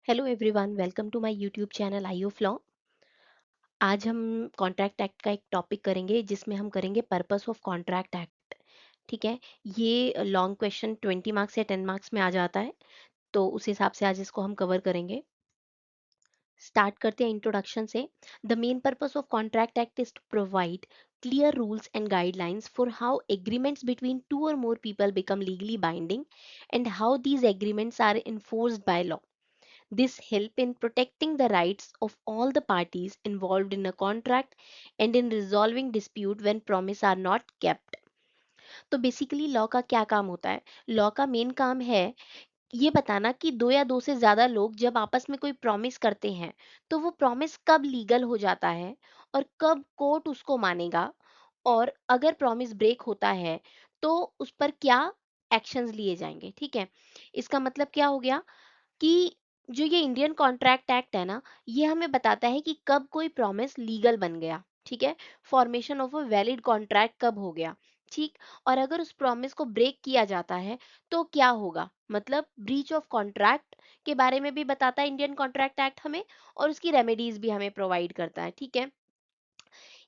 Hello everyone, welcome to my YouTube channel eye of law. आज हम contract act का एक टॉपिक करेंगे जिसमें हम करेंगे पर्पस ऑफ कॉन्ट्रैक्ट एक्ट। ठीक है। ये लॉन्ग क्वेश्चन 20 मार्क्स या 10 मार्क्स में आ जाता है, तो उस हिसाब से आज इसको हम कवर करेंगे। स्टार्ट करते हैं इंट्रोडक्शन से। The main purpose of contract act is to provide clear rules and guidelines for how agreements between two or more people become legally binding and how these agreements are enforced by law. This help in protecting the rights of all the parties involved in a contract and in resolving dispute when promises are not kept. तो basically law का क्या काम होता है? Law का main काम है ये बताना कि दो या दो से ज्यादा लोग जब आपस में कोई प्रॉमिस करते हैं तो वो प्रॉमिस कब लीगल हो जाता है और कब कोर्ट उसको मानेगा, और अगर प्रॉमिस ब्रेक होता है तो उस पर क्या एक्शंस लिए जाएंगे। ठीक है। इसका मतलब क्या हो गया कि जो ये इंडियन कॉन्ट्रैक्ट एक्ट है ना, ये हमें बताता है कि कब कोई प्रॉमिस लीगल बन गया। ठीक है। Formation of a valid contract कब हो गया। ठीक। और अगर उस प्रॉमिस को ब्रेक किया जाता है तो क्या होगा, मतलब ब्रीच ऑफ कॉन्ट्रैक्ट के बारे में भी बताता है इंडियन कॉन्ट्रैक्ट एक्ट हमें, और उसकी रेमेडीज भी हमें प्रोवाइड करता है। ठीक है।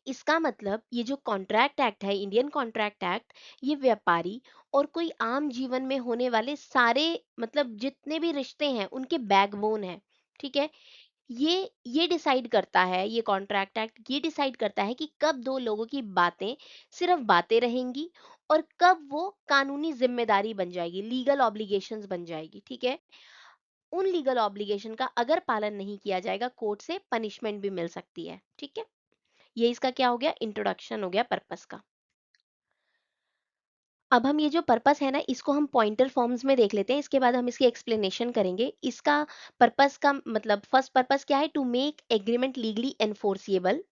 इसका मतलब ये जो कॉन्ट्रैक्ट एक्ट है, इंडियन कॉन्ट्रैक्ट एक्ट, ये व्यापारी और कोई आम जीवन में होने वाले सारे, मतलब जितने भी रिश्ते हैं उनके बैकबोन है। ठीक है। ये डिसाइड करता है, ये कॉन्ट्रैक्ट एक्ट ये डिसाइड करता है कि कब दो लोगों की बातें सिर्फ बातें रहेंगी और कब वो कानूनी जिम्मेदारी बन जाएगी, लीगल ऑब्लिगेशंस बन जाएगी। ठीक है। उन लीगल ऑब्लिगेशन का अगर पालन नहीं किया जाएगा, कोर्ट से पनिशमेंट भी मिल सकती है। ठीक है। ये इसका क्या हो गया, इंट्रोडक्शन हो गया पर्पस का। अब हम ये जो पर्पस है ना, इसको हम पॉइंटर फॉर्म्स में देख लेते हैं, इसके बाद हम इसकी एक्सप्लेनेशन करेंगे। इसका पर्पस का मतलब फर्स्ट पर्पस क्या है, to make agreement legally enforceable.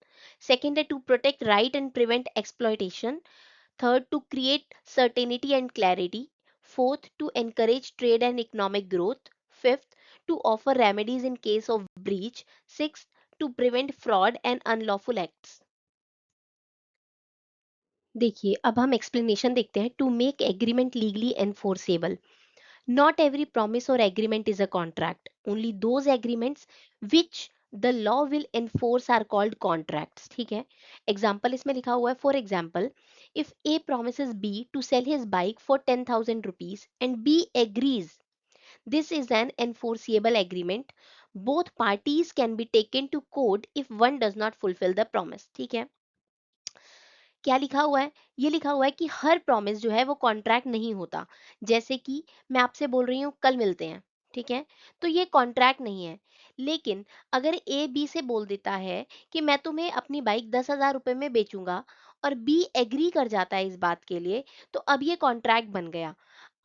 Second है to protect right and prevent exploitation. Third, to create certainty and clarity. Fourth, to encourage trade and economic growth. Fifth, to offer remedies in case of breach. Sixth, to prevent fraud and unlawful acts. देखिए, अब हम explanation देखते हैं। To make agreement legally enforceable, not every promise or agreement is a contract. Only those agreements which the law will enforce are called contracts. ठीक है। Example इसमें लिखा हुआ है, for example, if A promises B to sell his bike for 10,000 rupees and B agrees, this is an enforceable agreement. Both parties can be taken to court if one does not fulfill the promise. ठीक है। क्या लिखा हुआ है, ये लिखा हुआ है कि हर प्रॉमिस जो है वो कॉन्ट्रैक्ट नहीं होता। जैसे कि मैं आपसे बोल रही हूँ कल मिलते हैं, ठीक है, तो ये कॉन्ट्रैक्ट नहीं है। लेकिन अगर ए बी से बोल देता है कि मैं तुम्हें अपनी बाइक 10,000 रुपए में बेचूंगा, और बी एग्री कर जाता है इस बात के लिए, तो अब ये कॉन्ट्रैक्ट बन गया।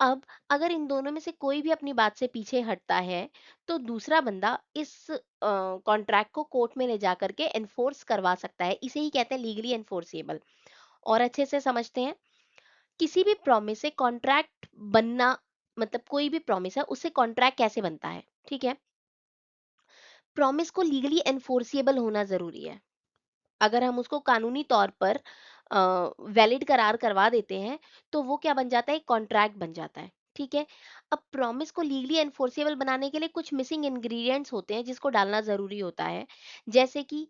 अब अगर इन दोनों में से कोई भी अपनी बात से पीछे हटता है तो दूसरा बंदा इस कॉन्ट्रैक्ट को कोर्ट में ले जा करके एनफोर्स करवा सकता है। इसे ही कहते हैं लीगली एनफोर्सेबल। और अच्छे से समझते हैं, किसी भी प्रॉमिस से कॉन्ट्रैक्ट बनना, मतलब कोई भी प्रॉमिस है उससे कॉन्ट्रैक्ट कैसे बनता है। ठीक है। प्रॉमिस को लीगली एनफोर्सिएबल होना जरूरी है। अगर हम उसको कानूनी तौर पर वैलिड करार करवा देते हैं तो वो क्या बन जाता है, कॉन्ट्रैक्ट बन जाता है। ठीक है। अब प्रॉमिस को लीगली एनफोर्सिएबल बनाने के लिए कुछ मिसिंग इंग्रेडिएंट्स होते हैं जिसको डालना जरूरी होता है। जैसे कि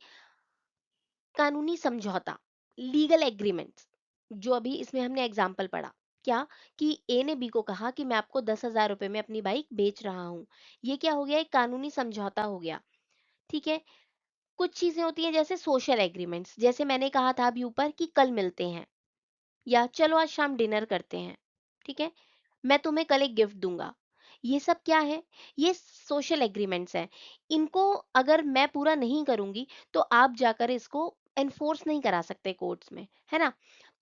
कानूनी समझौता, लीगल एग्रीमेंट्स, जो अभी इसमें हमने एग्जाम्पल पढ़ा, क्या कि ए ने बी को कहा कि मैं आपको 10,000 रुपए में अपनी बाइक बेच रहा हूं। ये क्या हो गया, एक कानूनी समझौता हो गया। ठीक है। कुछ चीजें होती हैं जैसे सोशल एग्रीमेंट्स, जैसे मैंने कहा था अभी ऊपर कि कल मिलते हैं, या चलो आज शाम डिनर करते हैं। ठीक है। मैं तुम्हें कल एक गिफ्ट दूंगा। ये सब क्या है, ये सोशल एग्रीमेंट्स हैं। इनको अगर मैं पूरा नहीं करूंगी तो आप जाकर इसको एनफोर्स नहीं करा सकते कोर्ट्स में, है ना।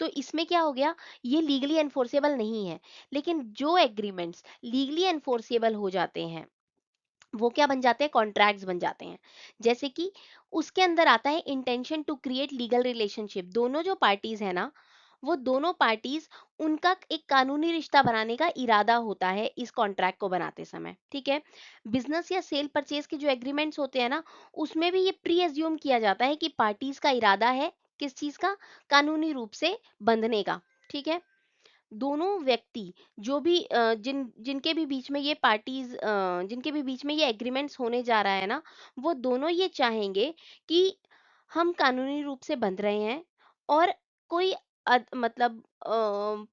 तो इसमें क्या हो गया, ये लीगली एनफोर्सेबल नहीं है। लेकिन जो एग्रीमेंट्स लीगली एनफोर्सेबल हो जाते हैं वो क्या बन जाते हैं, कॉन्ट्रैक्ट्स बन जाते हैं। जैसे कि उसके अंदर आता है intention to create legal relationship. दोनों जो पार्टीज है ना, वो दोनों पार्टीज, उनका एक कानूनी रिश्ता बनाने का इरादा होता है इस कॉन्ट्रैक्ट को बनाते समय। ठीक है। बिजनेस या सेल परचेज के जो एग्रीमेंट्स होते हैं ना, उसमें भी ये प्री एज्यूम किया जाता है कि पार्टीज का इरादा है किस चीज का, कानूनी रूप से बंधने का। ठीक है। दोनों व्यक्ति जो भी जिनके भी बीच में ये पार्टीज जिनके भी बीच में ये एग्रीमेंट्स होने जा रहा है ना, वो दोनों ये चाहेंगे कि हम कानूनी रूप से बंध रहे हैं, और कोई मतलब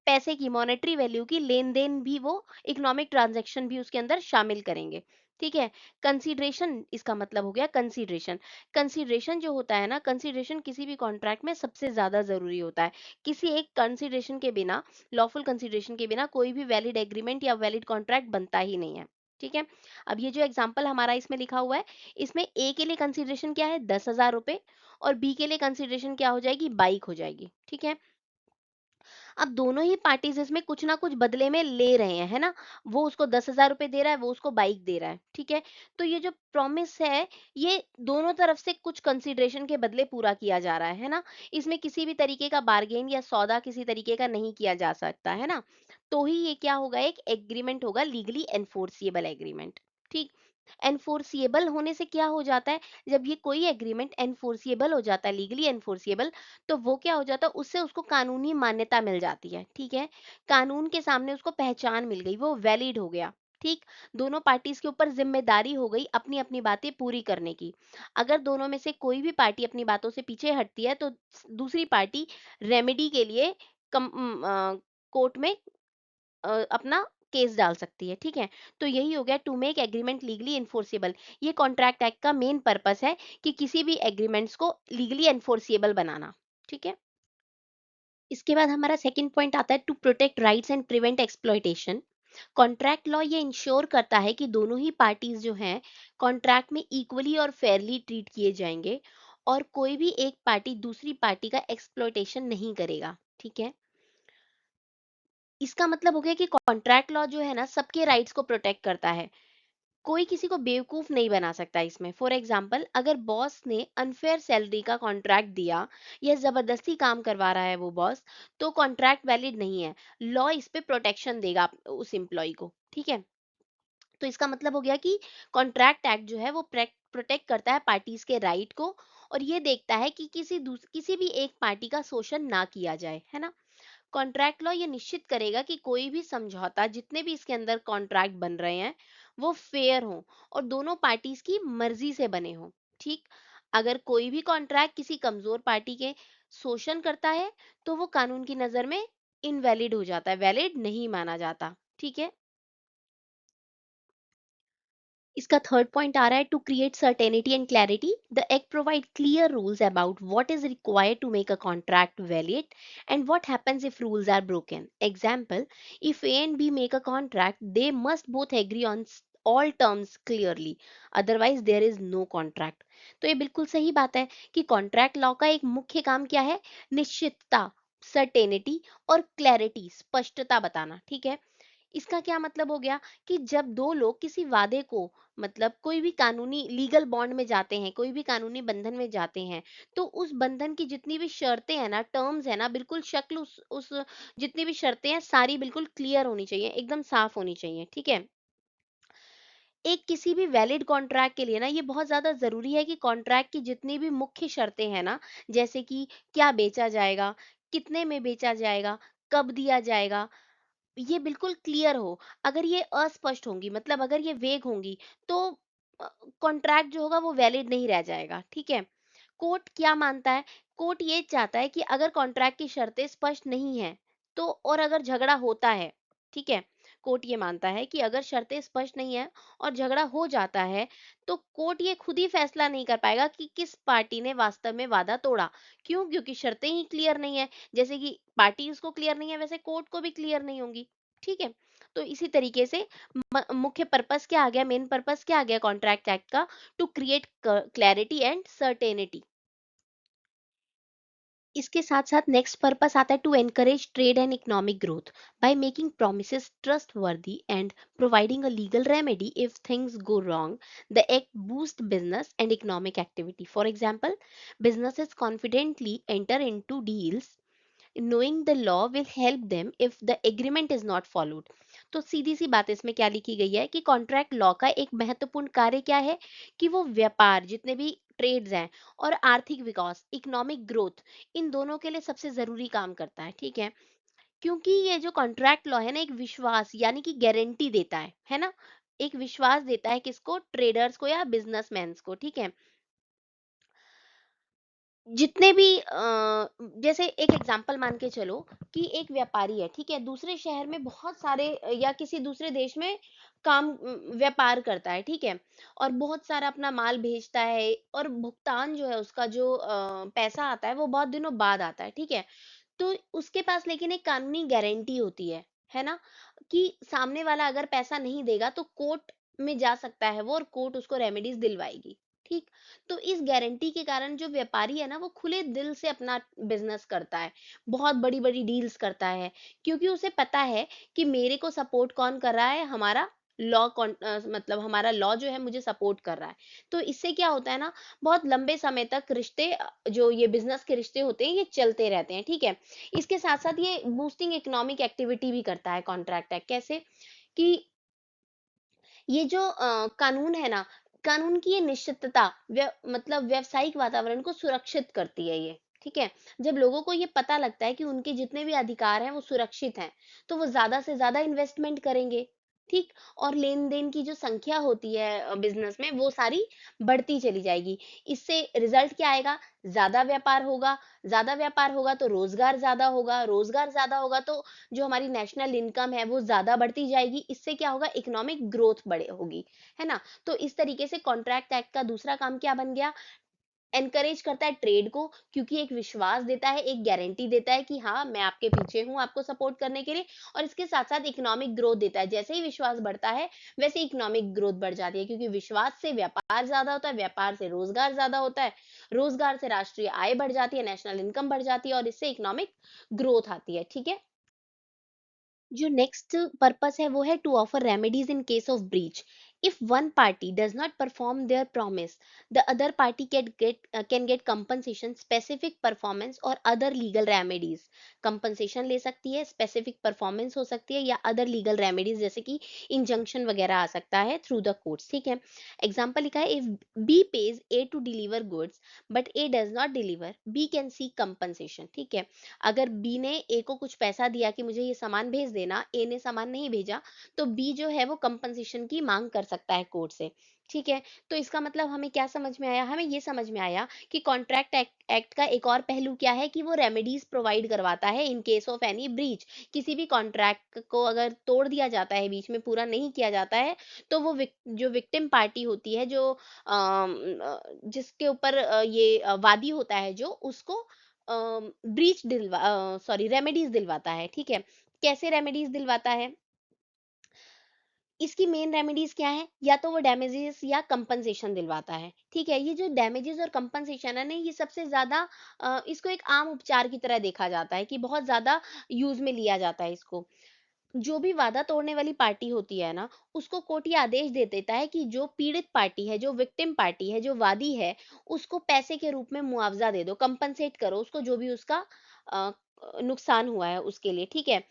पैसे की मॉनेटरी वैल्यू की लेन देन भी वो इकोनॉमिक ट्रांजैक्शन भी उसके अंदर शामिल करेंगे। ठीक है। कंसीडरेशन इसका मतलब हो गया कंसीडरेशन। कंसीडरेशन जो होता है ना, कंसीडरेशन किसी भी कॉन्ट्रैक्ट में सबसे ज्यादा जरूरी होता है। किसी एक कंसीडरेशन के बिना, लॉफुल कंसीडरेशन के बिना कोई भी वैलिड एग्रीमेंट या वैलिड कॉन्ट्रैक्ट बनता ही नहीं है। ठीक है। अब ये जो एग्जांपल हमारा इसमें लिखा हुआ है, इसमें ए के लिए कंसीडरेशन क्या है, 10,000 रुपए, और बी के लिए कंसीडरेशन क्या हो जाएगी, बाइक हो जाएगी। ठीक है। अब दोनों ही पार्टीज इसमें कुछ ना कुछ बदले में ले रहे हैं, है ना। वो उसको 10,000 रुपए दे रहा है, वो उसको बाइक दे रहा है। ठीक है। तो ये जो प्रॉमिस है, ये दोनों तरफ से कुछ कंसीडरेशन के बदले पूरा किया जा रहा है ना। इसमें किसी भी तरीके का बार्गेन या सौदा किसी तरीके का नहीं किया जा सकता, है ना। तो ही ये क्या होगा, एक एग्रीमेंट होगा, लीगली एनफोर्सिएबल एग्रीमेंट। ठीक। एनफोर्सिएबल होने से क्या हो जाता है, जब ये कोई एग्रीमेंट एनफोर्सिएबल हो जाता है, लीगली एनफोर्सिएबल, तो वो क्या हो जाता है, उससे उसको कानूनी मान्यता मिल जाती है। ठीक है। कानून के सामने उसको पहचान मिल गई, वो वैलिड हो गया। ठीक। दोनों पार्टीज के ऊपर जिम्मेदारी हो गई अपनी अपनी बातें पूरी करने की। अगर दोनों में से कोई भी पार्टी अपनी बातों से पीछे हटती है, तो दूसरी पार्टी रेमेडी के लिए कोर्ट में अपना केस डाल सकती है। ठीक है। तो यही हो गया to make agreement legally enforceable. ये कॉन्ट्रैक्ट एक्ट का मेन पर्पस है, कि किसी भी एग्रीमेंट्स को लीगली एनफोर्सिएबल बनाना। ठीक है। इसके बाद हमारा सेकंड पॉइंट आता है, to protect rights and prevent exploitation. Contract law ये इंश्योर करता है कि दोनों ही पार्टीज जो हैं, कॉन्ट्रैक्ट में इक्वली और फेयरली ट्रीट किए जाएंगे, और कोई भी एक पार्टी दूसरी पार्टी का एक्सप्लॉयटेशन नहीं करेगा। ठीक है। इसका मतलब हो गया कि कॉन्ट्रैक्ट लॉ जो है ना, सबके राइट्स को प्रोटेक्ट करता है। कोई किसी को बेवकूफ नहीं बना सकता इसमें। फॉर एग्जाम्पल, अगर बॉस ने अनफेयर सैलरी का कॉन्ट्रैक्ट दिया, या जबरदस्ती काम करवा रहा है वो बॉस, तो कॉन्ट्रैक्ट वैलिड नहीं है। लॉ इस पे प्रोटेक्शन देगा उस एम्प्लॉय को। ठीक है। तो इसका मतलब हो गया कि कॉन्ट्रैक्ट एक्ट जो है वो प्रोटेक्ट करता है पार्टीज के राइट को, और ये देखता है कि किसी भी एक पार्टी का शोषण ना किया जाए, है ना। कॉन्ट्रैक्ट लॉ ये निश्चित करेगा कि कोई भी समझौता, जितने भी इसके अंदर कॉन्ट्रैक्ट बन रहे हैं, वो फेयर हो, और दोनों पार्टीज की मर्जी से बने हो। ठीक। अगर कोई भी कॉन्ट्रैक्ट किसी कमजोर पार्टी के शोषण करता है, तो वो कानून की नजर में इनवैलिड हो जाता है, वैलिड नहीं माना जाता। ठीक है। इसका थर्ड पॉइंट आ रहा है, to create certainty and clarity, the act provide clear rules about what is required to make a contract valid and what happens if rules are broken. Example, if A and B make a contract, they must both agree on all terms clearly, otherwise there is no contract. तो ये बिल्कुल सही बात है कि contract law का एक मुख्य काम क्या है, निश्चितता, सर्टेनिटी और क्लैरिटी, स्पष्टता बताना। ठीक है। इसका क्या मतलब हो गया, कि जब दो लोग किसी वादे को, मतलब कोई भी कानूनी लीगल बॉन्ड में जाते हैं, कोई भी कानूनी बंधन में जाते हैं, तो उस बंधन की जितनी भी शर्तें हैं ना, टर्म्स है ना, बिल्कुल शक्ल उस जितनी भी शर्तें हैं सारी बिल्कुल क्लियर होनी चाहिए, एकदम साफ होनी चाहिए। ठीक है। एक किसी भी वैलिड कॉन्ट्रैक्ट के लिए ना, ये बहुत ज्यादा जरूरी है कि कॉन्ट्रैक्ट की जितनी भी मुख्य शर्तें हैं ना, जैसे कि क्या बेचा जाएगा, कितने में बेचा जाएगा, कब दिया जाएगा, ये बिल्कुल क्लियर हो। अगर ये अस्पष्ट होंगी, मतलब अगर ये वेग होंगी, तो कॉन्ट्रैक्ट जो होगा वो वैलिड नहीं रह जाएगा। ठीक है। कोर्ट क्या मानता है, कोर्ट ये चाहता है कि अगर कॉन्ट्रैक्ट की शर्तें स्पष्ट नहीं है, तो और अगर झगड़ा होता है, ठीक है, कोर्ट ये मानता है कि अगर शर्तें स्पष्ट नहीं है और झगड़ा हो जाता है, तो कोर्ट ये खुद ही फैसला नहीं कर पाएगा कि किस पार्टी ने वास्तव में वादा तोड़ा। क्यों? क्योंकि शर्तें ही क्लियर नहीं है। जैसे कि पार्टी उसको क्लियर नहीं है, वैसे कोर्ट को भी क्लियर नहीं होंगी। ठीक है। तो इसी तरीके से मुख्य पर्पस क्या आ गया, मेन पर्पस क्या आ गया कॉन्ट्रैक्ट एक्ट का, to create clarity and certainty. इसके साथ साथ नेक्स्ट पर्पस आता है, to encourage trade and economic growth by making promises trustworthy and providing a legal remedy if things go wrong. The act boost business and economic activity. For example, businesses confidently enter into deals knowing the law will help them if the agreement is not followed। तो सीधी सी बात इसमें क्या लिखी गई है, कि contract law का एक महत्वपूर्ण कार्य क्या है, कि वो व्यापार, जितने भी ट्रेड्स हैं, और आर्थिक विकास, इकोनॉमिक ग्रोथ, इन दोनों के लिए सबसे जरूरी काम करता है। ठीक है। क्योंकि ये जो कॉन्ट्रैक्ट लॉ है ना, एक विश्वास यानी कि गारंटी देता है ना? एक विश्वास देता है किसको? ट्रेडर्स को या बिज़नेसमैन्स को, ठीक है? जितने भी जैसे एक एग्जांपल मान के चलो कि एक व्यापारी है, ठीक है? दूसरे शहर में बहुत सारे या किसी दूसरे देश में व्यापार करता है, ठीक है? और बहुत सारा अपना माल भेजता है और भुगतान जो है उसका जो पैसा आता है वो बहुत दिनों बाद आता है, ठीक है? तो उसके पास लेकिन एक कानूनी गारंटी होती है ना? कि सामने वाला अगर पैसा नहीं देगा तो कोर्ट में जा सकता है वो और कोर्ट उसको रेमेडीज़ दिलवाएगी, ठीक? तो इस गारंटी के कारण जो व्यापारी है ना, वो खुले दिल से अपना बिज़नेस करता है, बहुत बड़ी-बड़ी डील्स करता है, क्योंकि उसे पता है कि मेरे को सपोर्ट कौन कर रहा है? हमारा मतलब हमारा लॉ जो है मुझे सपोर्ट कर रहा है। तो इससे क्या होता है ना, बहुत लंबे समय तक रिश्ते जो ये बिज़नेस के रिश्ते होते हैं, ये चलते रहते हैं, ठीक है? इसके साथ-साथ ये बूस्टिंग इकोनॉमिक एक्टिविटी भी करता है कॉन्ट्रैक्ट एक्ट। कैसे? कि ये जो कानून है ना, कानून की ये निश्चितता मतलब व्यावसायिक वातावरण को सुरक्षित करती है ये, ठीक है? जब लोगों को ये पता लगता है कि उनके जितने भी अधिकार हैं वो सुरक्षित हैं, तो वो ज़्यादा से ज़्यादा इन्वेस्टमेंट करेंगे, ठीक? और लेन-देन की जो संख्या होती है बिज़नेस में वो सारी बढ़ती चली जाएगी। इससे रिज़ल्ट क्या आएगा? ज़्यादा व्यापार होगा तो रोज़गार ज़्यादा होगा तो जो हमारी नेशनल इनकम है वो ज़्यादा बढ़ती जाएगी। इससे क्या होगा? इकोनॉमिक ग्रोथ बढ़े होगी, है ना? तो इस तरीके से कॉन्ट्रैक्ट एक्ट का दूसरा काम क्या बन गया? एनकरेज करता है ट्रेड को, क्योंकि एक विश्वास देता है, एक गारंटी देता है कि हाँ, मैं आपके पीछे हूँ आपको सपोर्ट करने के लिए, और इसके साथ-साथ इकोनॉमिक ग्रोथ देता है। जैसे ही विश्वास बढ़ता है, वैसे इकोनॉमिक ग्रोथ बढ़ जाती है, क्योंकि विश्वास से व्यापार ज़्यादा होता है, व्यापार से रोज़गार ज़्यादा होता है, रोज़गार से राष्ट्रीय आय बढ़ जाती है, नेशनल इनकम बढ़ जाती है और इससे इकोनॉमिक ग्रोथ आती है, ठीक है? जो नेक्स्ट पर्पस है वो है to offer remedies in case of breach. If one party does not perform their promise, the other party can get compensation, specific performance और अदर लीगल रेमेडीज। कंपनसेशन ले सकती है, स्पेसिफिक परफॉर्मेंस हो सकती है या अदर लीगल रेमेडीज जैसे कि इंजंक्शन वगैरह आ सकता है थ्रू द कोर्ट्स, ठीक है? एग्जाम्पल लिखा है, if B pays A to deliver goods but A does not deliver, B can seek compensation, ठीक है? अगर बी ने ए को कुछ पैसा दिया कि मुझे ये सामान भेज देना, ए ने सामान नहीं भेजा, तो बी जो है वो कंपनसेशन की मांग कर सकता है कोर्ट से, ठीक है? तो इसका मतलब हमें क्या समझ में आया? हमें ये समझ में आया कि कॉन्ट्रैक्ट एक्ट का एक और पहलू क्या है कि वो रेमेडीज प्रोवाइड करवाता है इन केस ऑफ एनी ब्रीच। किसी भी कॉन्ट्रैक्ट को अगर तोड़ दिया जाता है, बीच में पूरा नहीं किया जाता है, तो वो जो विक्टिम पार्टी होती है, जो जिसके ऊपर ये वादी होता है, जो उसको रेमेडीज दिलवाता है, ठीक है? कैसे रेमेडीज दिलवाता है? इसकी मेन रेमेडीज क्या है? या तो वो डैमेजेस या कंपनसेशन दिलवाता है, ठीक है? ये जो डैमेजेस और कंपनसेशन है ना, ये सबसे ज्यादा इसको एक आम उपचार की तरह देखा जाता है कि बहुत ज्यादा यूज में लिया जाता है इसको। जो भी वादा तोड़ने वाली पार्टी होती है ना, उसको कोर्ट ये आदेश दे देता है कि जो पीड़ित पार्टी है, जो विक्टिम पार्टी है, जो वादी है, उसको पैसे के रूप में मुआवजा दे दो, कंपनसेट करो उसको, जो भी उसका अ, नुकसान हुआ है उसके लिए, ठीक है?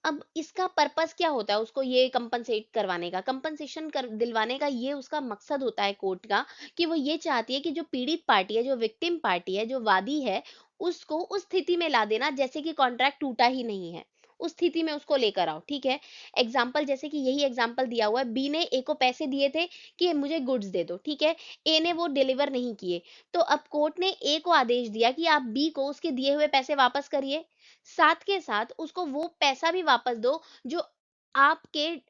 अब इसका पर्पस क्या होता है उसको ये कंपनसेट करवाने का? कंपनसेशन कर दिलवाने का ये उसका मकसद होता है कोर्ट का, कि वो ये चाहती है कि जो पीड़ित पार्टी है, जो विक्टिम पार्टी है, जो वादी है, उसको उस स्थिति में ला देना जैसे कि कॉन्ट्रैक्ट टूटा ही नहीं है। उस स्थिति में उसको लेकर आओ, ठीक है? एग्ज़ाम्पल जैसे कि यही एग्ज़ाम्पल दिया हुआ है, बी ने ए को पैसे दिए थे कि मुझे गुड्स दे दो, ठीक है? ए ने वो डिलीवर नहीं किए, तो अब कोर्ट ने ए को आदेश दिया कि आप बी को उसके दिए हुए पैसे वापस करिए। साथ के साथ उसको वो पैसा भी वापस दो जो आपके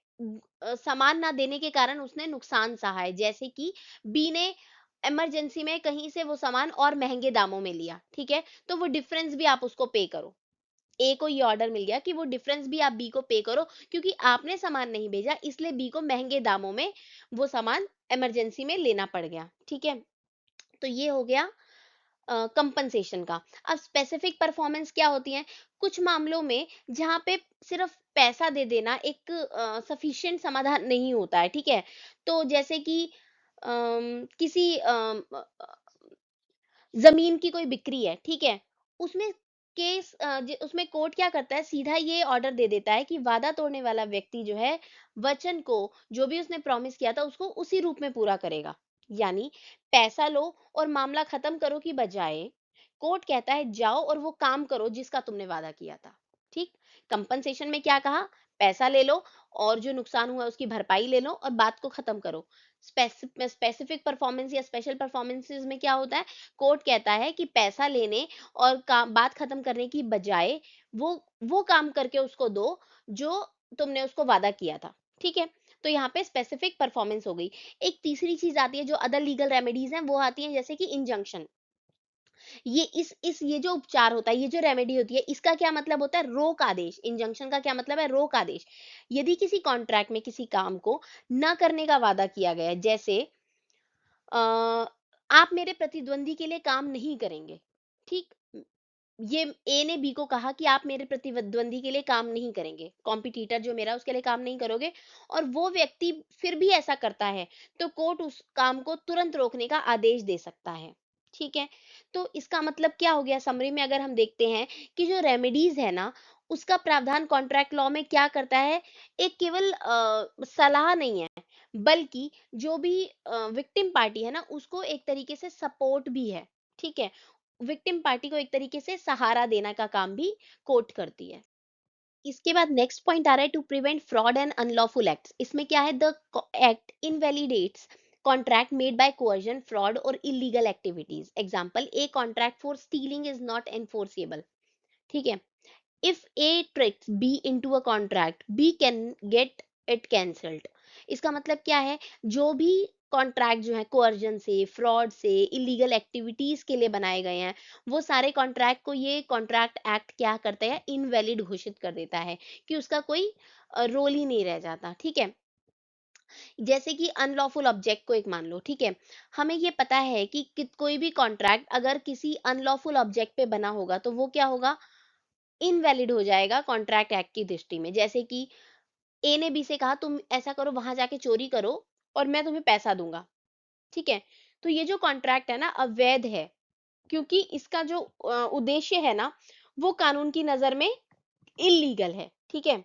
सामान ना देने के कारण उसने नुकसान सहा है। जैसे कि बी ने इमरजेंसी में कहीं से वो सामान और महँगे दामों में लिया, ठीक है? तो वो डिफरेंस भी आप उसको पे करो। ए को ये ऑर्डर मिल गया कि वो डिफरेंस भी आप बी को पे करो, क्योंकि आपने सामान नहीं भेजा इसलिए बी को महँगे दामों में वो सामान इमरजेंसी में लेना पड़ गया, ठीक है? तो ये हो गया कंपनसेशन का। अब स्पेसिफिक परफॉर्मेंस क्या होती है? कुछ मामलों में जहाँ पे सिर्फ पैसा दे देना एक सफिशिएंट समाधान नहीं होता है, ठीक है? तो जैसे कि किसी ज़मीन की कोई बिक्री है, ठीक है? उसमें उसमें कोर्ट क्या करता है, सीधा ये ऑर्डर दे देता है कि वादा तोड़ने वाला व्यक्ति जो है, वचन को, जो भी उसने प्रॉमिस किया था उसको उसी रूप में पूरा करेगा। यानी पैसा लो और मामला खत्म करो की बजाय, कोर्ट कहता है जाओ और वो काम करो जिसका तुमने वादा किया था। ठीक। कंपनसेशन में क्या कहा, पैसा ले लो और जो नुकसान हुआ उसकी भरपाई ले लो और बात को खत्म करो। स्पेसिफिक परफॉर्मेंस या स्पेशल परफॉर्मेंसेस में क्या होता है, कोर्ट कहता है कि पैसा लेने और काम बात खत्म करने की बजाय वो वो काम करके उसको दो जो तुमने उसको वादा किया था। ठीक है, तो यहाँ पे स्पेसिफिक परफॉर्मेंस हो गई। एक तीसरी चीज आती है जो अदर लीगल रेमेडीज हैं, वो आती हैं जैसे कि इंजंक्शन। ये जो उपचार होता है, ये जो रेमेडी होती है, इसका क्या मतलब होता है, रोक आदेश। इंजंक्शन का क्या मतलब है, रोक आदेश। यदि किसी कॉन्ट्रैक्ट में किसी काम को न करने का वादा किया गया है, जैसे आप मेरे प्रतिद्वंदी के लिए काम नहीं करेंगे, ठीक। ये ए ने बी को कहा कि आप मेरे प्रतिद्वंदी के लिए काम नहीं करेंगे, कॉम्पिटिटर जो मेरा उसके लिए काम नहीं करोगे, और वो व्यक्ति फिर भी ऐसा करता है, तो कोर्ट उस काम को तुरंत रोकने का आदेश दे सकता है। ठीक है, तो इसका मतलब क्या हो गया, समरी में अगर हम देखते हैं कि जो रेमेडीज है ना, उसका प्रावधान कॉन्ट्रैक्ट लॉ में क्या करता है, एक केवल सलाह नहीं है, बल्कि जो भी विक्टिम पार्टी है ना, उसको एक तरीके से सपोर्ट भी है। ठीक है, विक्टिम पार्टी को एक तरीके से सहारा देने का काम भी कोर्ट करती है। इसके बाद नेक्स्ट पॉइंट आ रहा है, to prevent fraud and unlawful acts. इसमें क्या है, the act invalidates contract made by coercion, fraud और illegal activities. Example, a contract for stealing is not enforceable. ठीक है, if A tricks B into a contract, B can get it cancelled। इसका मतलब क्या है, जो भी कॉन्ट्रैक्ट जो है कोअर्जन से, फ्रॉड से, इलीगल एक्टिविटीज के लिए बनाए गए हैं, वो सारे कॉन्ट्रैक्ट को ये कॉन्ट्रैक्ट एक्ट क्या करता है, इनवैलिड घोषित कर देता है, कि उसका कोई रोल ही नहीं रह जाता। ठीक है, जैसे कि अनलॉफुल ऑब्जेक्ट को एक मान लो। ठीक है, हमें ये पता है कि कोई भी कॉन्ट्रैक्ट अगर किसी अनलॉफुल ऑब्जेक्ट पे बना होगा तो वो क्या होगा, इनवैलिड हो जाएगा कॉन्ट्रैक्ट एक्ट की दृष्टि में। जैसे कि ए ने बी से कहा तुम ऐसा करो, वहां जाके चोरी करो और मैं तुम्हें पैसा दूंगा। ठीक है, तो ये जो कॉन्ट्रैक्ट है ना, अवैध है, क्योंकि इसका जो उद्देश्य है ना, वो कानून की नजर में इलीगल है। ठीक है,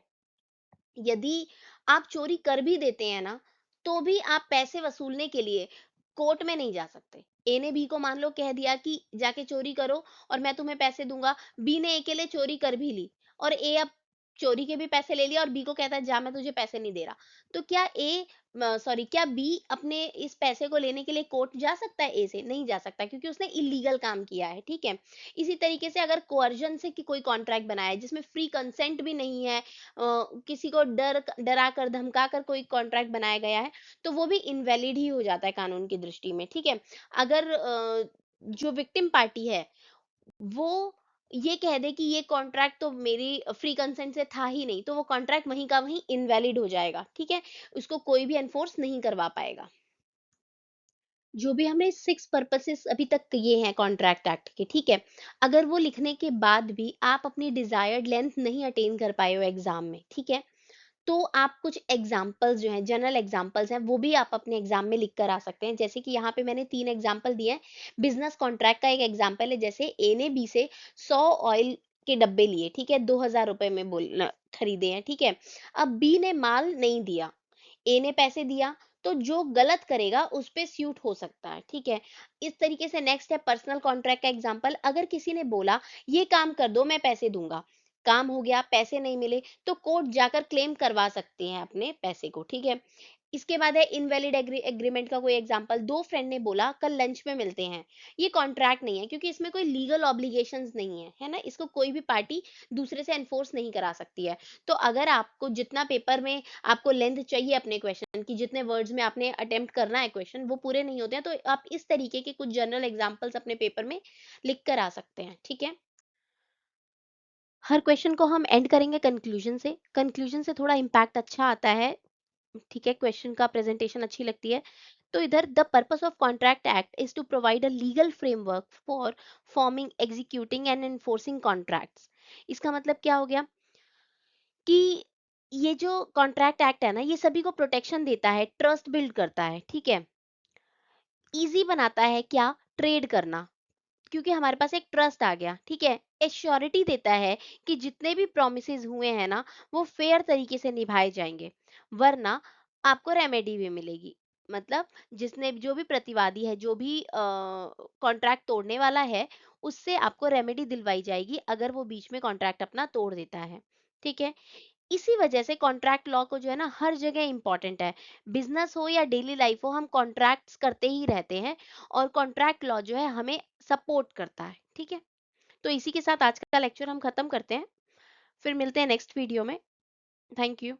यदि आप चोरी कर भी देते हैं ना, तो भी आप पैसे वसूलने के लिए कोर्ट में नहीं जा सकते। ए ने बी को मान लो कह दिया कि जाके चोरी करो और मैं तुम्हें पैसे दूंगा, बी ने ए के लिए चोरी कर भी ली, और ए अब चोरी के भी पैसे ले लिया और बी को कहता है जा मैं तुझे पैसे नहीं दे रहा। तो क्या ए सॉरी क्या बी अपने इस पैसे को लेने के लिए कोर्ट जा सकता है, ए से नहीं जा सकता, क्योंकि उसने इलीगल काम किया है। ठीक है, इसी तरीके से अगर कोअर्जन से कोई कॉन्ट्रैक्ट बनाया है जिसमें फ्री कंसेंट भी नहीं है, किसी को डरा कर धमका कर कोई कॉन्ट्रैक्ट बनाया गया है, तो वो भी इनवैलिड ही हो जाता है कानून की दृष्टि में। ठीक है, अगर जो विक्टिम पार्टी है वो ये कह दे कि ये कॉन्ट्रैक्ट तो मेरी फ्री कंसेंट से था ही नहीं, तो वो कॉन्ट्रैक्ट वहीं का वहीं इनवैलिड हो जाएगा। ठीक है, उसको कोई भी एनफोर्स नहीं करवा पाएगा। जो भी हमने 6 पर्पसेस अभी तक किए हैं कॉन्ट्रैक्ट एक्ट के, ठीक है, अगर वो लिखने के बाद भी आप अपनी डिजायर्ड लेंथ नहीं अटेन कर पाए हो एग्जाम में, ठीक है, तो आप कुछ एग्जाम्पल्स जो हैं, जनरल एग्जाम्पल्स हैं, वो भी आप अपने एग्जाम में लिख कर आ सकते हैं। जैसे कि यहाँ पे मैंने 3 एग्जाम्पल दिए हैं। बिजनेस कॉन्ट्रैक्ट का एक एग्जाम्पल है, जैसे ए ने बी से 100 ऑयल के डब्बे लिए, ठीक है, 2000 रुपए में खरीदे हैं। ठीक है, अब बी ने माल नहीं दिया, ए ने पैसे दिया, तो जो गलत करेगा उस पे स्यूट हो सकता है। ठीक है, इस तरीके से नेक्स्ट है पर्सनल कॉन्ट्रैक्ट का एग्जांपल। अगर किसी ने बोला ये काम कर दो मैं पैसे दूंगा, काम हो गया, पैसे नहीं मिले, तो कोर्ट जाकर क्लेम करवा सकते हैं अपने पैसे को। ठीक है, इसके बाद है इनवैलिड एग्रीमेंट का कोई एग्जांपल। दो फ्रेंड ने बोला कल लंच में मिलते हैं, ये कॉन्ट्रैक्ट नहीं है, क्योंकि इसमें कोई लीगल ऑब्लिगेशंस नहीं है, है ना, इसको कोई भी पार्टी दूसरे से एनफोर्स नहीं करा सकती है। तो अगर आपको जितना पेपर में आपको लेंथ चाहिए अपने क्वेश्चन की, जितने वर्ड्स में आपने अटेम्प्ट करना है क्वेश्चन, वो पूरे नहीं होते हैं, तो आप इस तरीके के कुछ जनरल एग्जांपल्स अपने पेपर में लिख कर आ सकते हैं। ठीक है, हर क्वेश्चन को हम एंड करेंगे कंक्लूजन से। कंक्लूजन से थोड़ा इम्पैक्ट अच्छा आता है। ठीक है, क्वेश्चन का प्रेजेंटेशन अच्छी लगती है। तो इधर the purpose of contract act is to provide a legal framework for forming, executing and enforcing contracts. इसका मतलब क्या हो गया कि ये जो कॉन्ट्रैक्ट एक्ट है ना, ये सभी को प्रोटेक्शन देता है, ट्रस्ट बिल्ड करता है। ठीक है, इजी बनाता है क्या, ट्रेड करना, क्योंकि हमारे पास एक ट्रस्ट आ गया। ठीक है, एश्योरिटी देता है कि जितने भी प्रोमिसेस हुए हैं ना, वो फेयर तरीके से निभाए जाएंगे, वरना आपको रेमेडी भी मिलेगी। मतलब जिसने जो भी प्रतिवादी है, जो भी कॉन्ट्रैक्ट तोड़ने वाला है, उससे आपको रेमेडी दिलवाई जाएगी अगर वो बीच में कॉन्ट्रैक्ट अपना तोड़ देता है। ठीक है? इसी वजह से कॉन्ट्रैक्ट लॉ को जो है ना हर जगह इम्पोर्टेंट है। बिजनेस हो या डेली लाइफ हो, हम कॉन्ट्रैक्ट्स करते ही रहते हैं और कॉन्ट्रैक्ट लॉ जो है हमें सपोर्ट करता है। ठीक है? तो इसी के साथ आज का लेक्चर हम खत्म करते हैं। फिर मिलते हैं नेक्स्ट वीडियो में। Thank you.